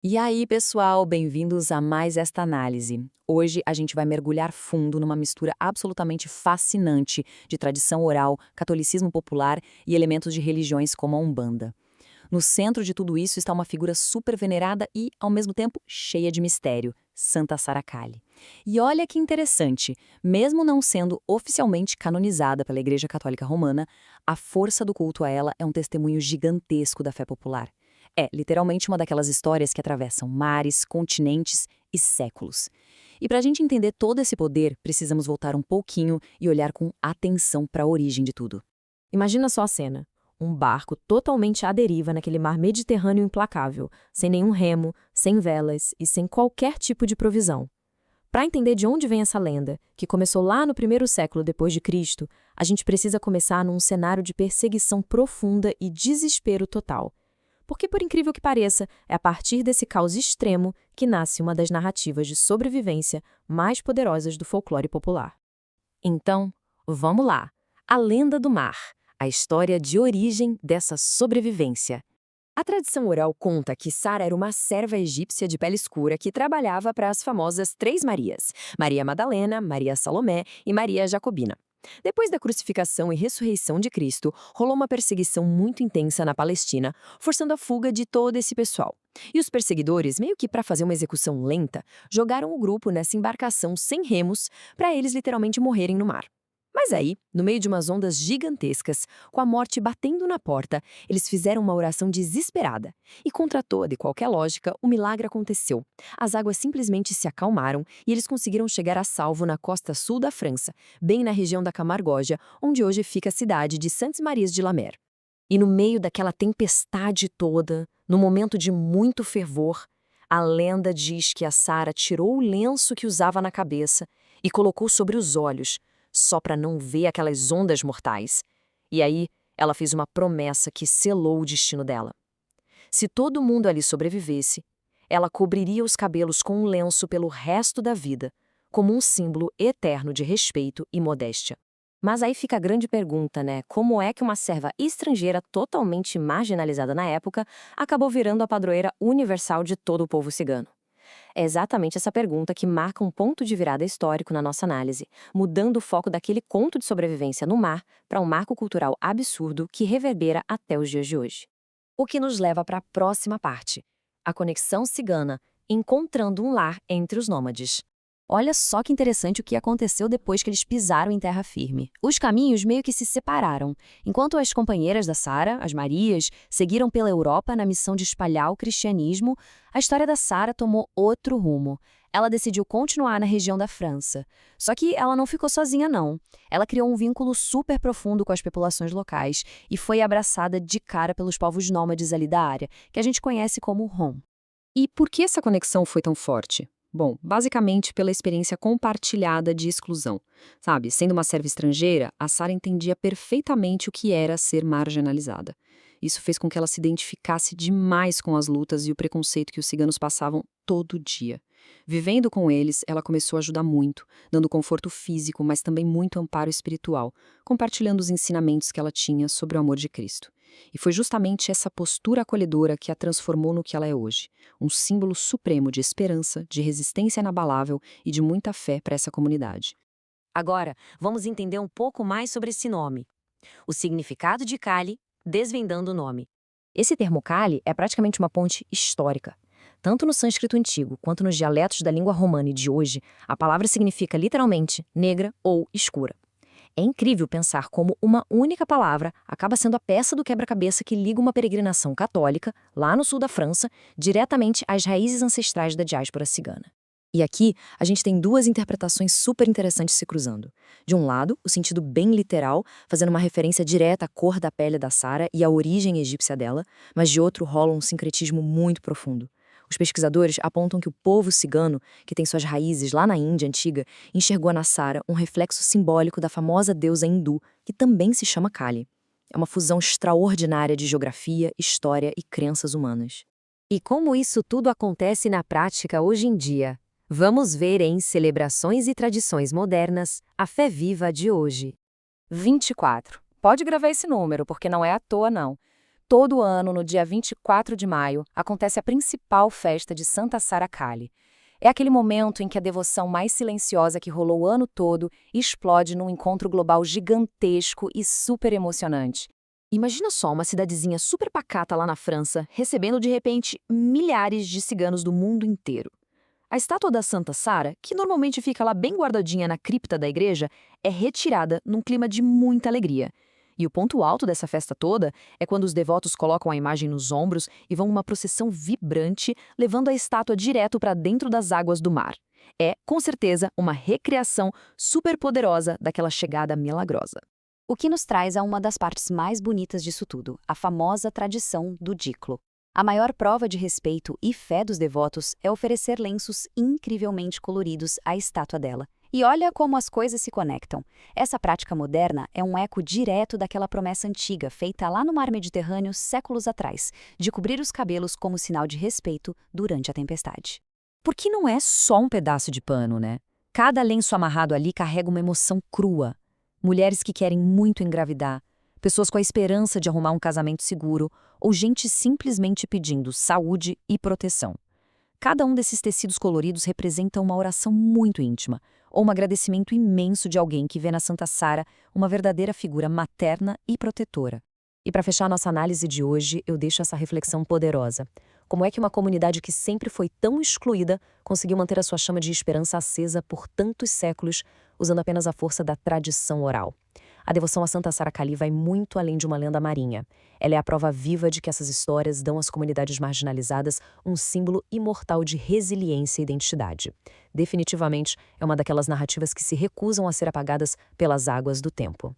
E aí, pessoal, bem-vindos a mais esta análise. Hoje a gente vai mergulhar fundo numa mistura absolutamente fascinante de tradição oral, catolicismo popular e elementos de religiões como a Umbanda. No centro de tudo isso está uma figura super venerada e, ao mesmo tempo, cheia de mistério, Santa Sara Kali. E olha que interessante, mesmo não sendo oficialmente canonizada pela Igreja Católica Romana, a força do culto a ela é um testemunho gigantesco da fé popular. É, literalmente uma daquelas histórias que atravessam mares, continentes e séculos. E para a gente entender todo esse poder, precisamos voltar um pouquinho e olhar com atenção para a origem de tudo. Imagina só a cena. Um barco totalmente à deriva naquele mar Mediterrâneo implacável, sem nenhum remo, sem velas e sem qualquer tipo de provisão. Para entender de onde vem essa lenda, que começou lá no primeiro século depois de Cristo, a gente precisa começar num cenário de perseguição profunda e desespero total. Porque, por incrível que pareça, é a partir desse caos extremo que nasce uma das narrativas de sobrevivência mais poderosas do folclore popular. Então, vamos lá. A Lenda do Mar, a história de origem dessa sobrevivência. A tradição oral conta que Sara era uma serva egípcia de pele escura que trabalhava para as famosas Três Marias, Maria Madalena, Maria Salomé e Maria Jacobina. Depois da crucificação e ressurreição de Cristo, rolou uma perseguição muito intensa na Palestina, forçando a fuga de todo esse pessoal. E os perseguidores, meio que para fazer uma execução lenta, jogaram o grupo nessa embarcação sem remos para eles literalmente morrerem no mar. Mas aí, no meio de umas ondas gigantescas, com a morte batendo na porta, eles fizeram uma oração desesperada. E contra toda e qualquer lógica, o milagre aconteceu. As águas simplesmente se acalmaram e eles conseguiram chegar a salvo na costa sul da França, bem na região da Camargoja, onde hoje fica a cidade de Saintes-Maries de la Mer. E no meio daquela tempestade toda, no momento de muito fervor, a lenda diz que a Sara tirou o lenço que usava na cabeça e colocou sobre os olhos, só para não ver aquelas ondas mortais. E aí, ela fez uma promessa que selou o destino dela. Se todo mundo ali sobrevivesse, ela cobriria os cabelos com um lenço pelo resto da vida, como um símbolo eterno de respeito e modéstia. Mas aí fica a grande pergunta, né? Como é que uma serva estrangeira totalmente marginalizada na época acabou virando a padroeira universal de todo o povo cigano? É exatamente essa pergunta que marca um ponto de virada histórico na nossa análise, mudando o foco daquele conto de sobrevivência no mar para um marco cultural absurdo que reverbera até os dias de hoje. O que nos leva para a próxima parte, a conexão cigana, encontrando um lar entre os nômades. Olha só que interessante o que aconteceu depois que eles pisaram em terra firme. Os caminhos meio que se separaram. Enquanto as companheiras da Sara, as Marias, seguiram pela Europa na missão de espalhar o cristianismo, a história da Sara tomou outro rumo. Ela decidiu continuar na região da França. Só que ela não ficou sozinha, não. Ela criou um vínculo super profundo com as populações locais e foi abraçada de cara pelos povos nômades ali da área, que a gente conhece como Rom. E por que essa conexão foi tão forte? Bom, basicamente pela experiência compartilhada de exclusão. Sabe, sendo uma serva estrangeira, a Sara entendia perfeitamente o que era ser marginalizada. Isso fez com que ela se identificasse demais com as lutas e o preconceito que os ciganos passavam todo dia. Vivendo com eles, ela começou a ajudar muito, dando conforto físico, mas também muito amparo espiritual, compartilhando os ensinamentos que ela tinha sobre o amor de Cristo. E foi justamente essa postura acolhedora que a transformou no que ela é hoje, um símbolo supremo de esperança, de resistência inabalável e de muita fé para essa comunidade. Agora, vamos entender um pouco mais sobre esse nome. O significado de Kali, desvendando o nome. Esse termo Kali é praticamente uma ponte histórica. Tanto no sânscrito antigo quanto nos dialetos da língua romana e de hoje, a palavra significa literalmente negra ou escura. É incrível pensar como uma única palavra acaba sendo a peça do quebra-cabeça que liga uma peregrinação católica, lá no sul da França, diretamente às raízes ancestrais da diáspora cigana. E aqui, a gente tem duas interpretações super interessantes se cruzando. De um lado, o sentido bem literal, fazendo uma referência direta à cor da pele da Sara e à origem egípcia dela, mas de outro rola um sincretismo muito profundo. Os pesquisadores apontam que o povo cigano, que tem suas raízes lá na Índia antiga, enxergou na Sara um reflexo simbólico da famosa deusa hindu, que também se chama Kali. É uma fusão extraordinária de geografia, história e crenças humanas. E como isso tudo acontece na prática hoje em dia? Vamos ver em Celebrações e Tradições Modernas, a fé viva de hoje. 24. Pode gravar esse número, porque não é à toa, não. Todo ano, no dia 24 de maio, acontece a principal festa de Santa Sara Kali. É aquele momento em que a devoção mais silenciosa que rolou o ano todo explode num encontro global gigantesco e super emocionante. Imagina só uma cidadezinha super pacata lá na França, recebendo de repente milhares de ciganos do mundo inteiro. A estátua da Santa Sara, que normalmente fica lá bem guardadinha na cripta da igreja, é retirada num clima de muita alegria. E o ponto alto dessa festa toda é quando os devotos colocam a imagem nos ombros e vão numa procissão vibrante, levando a estátua direto para dentro das águas do mar. É, com certeza, uma recriação super poderosa daquela chegada milagrosa. O que nos traz a uma das partes mais bonitas disso tudo, a famosa tradição do diclo. A maior prova de respeito e fé dos devotos é oferecer lenços incrivelmente coloridos à estátua dela. E olha como as coisas se conectam. Essa prática moderna é um eco direto daquela promessa antiga feita lá no mar Mediterrâneo séculos atrás, de cobrir os cabelos como sinal de respeito durante a tempestade. Porque não é só um pedaço de pano, né? Cada lenço amarrado ali carrega uma emoção crua. Mulheres que querem muito engravidar, pessoas com a esperança de arrumar um casamento seguro, ou gente simplesmente pedindo saúde e proteção. Cada um desses tecidos coloridos representa uma oração muito íntima, ou um agradecimento imenso de alguém que vê na Santa Sara uma verdadeira figura materna e protetora. E para fechar nossa análise de hoje, eu deixo essa reflexão poderosa. Como é que uma comunidade que sempre foi tão excluída conseguiu manter a sua chama de esperança acesa por tantos séculos, usando apenas a força da tradição oral? A devoção a Santa Sara Kali vai muito além de uma lenda marinha. Ela é a prova viva de que essas histórias dão às comunidades marginalizadas um símbolo imortal de resiliência e identidade. Definitivamente, é uma daquelas narrativas que se recusam a ser apagadas pelas águas do tempo.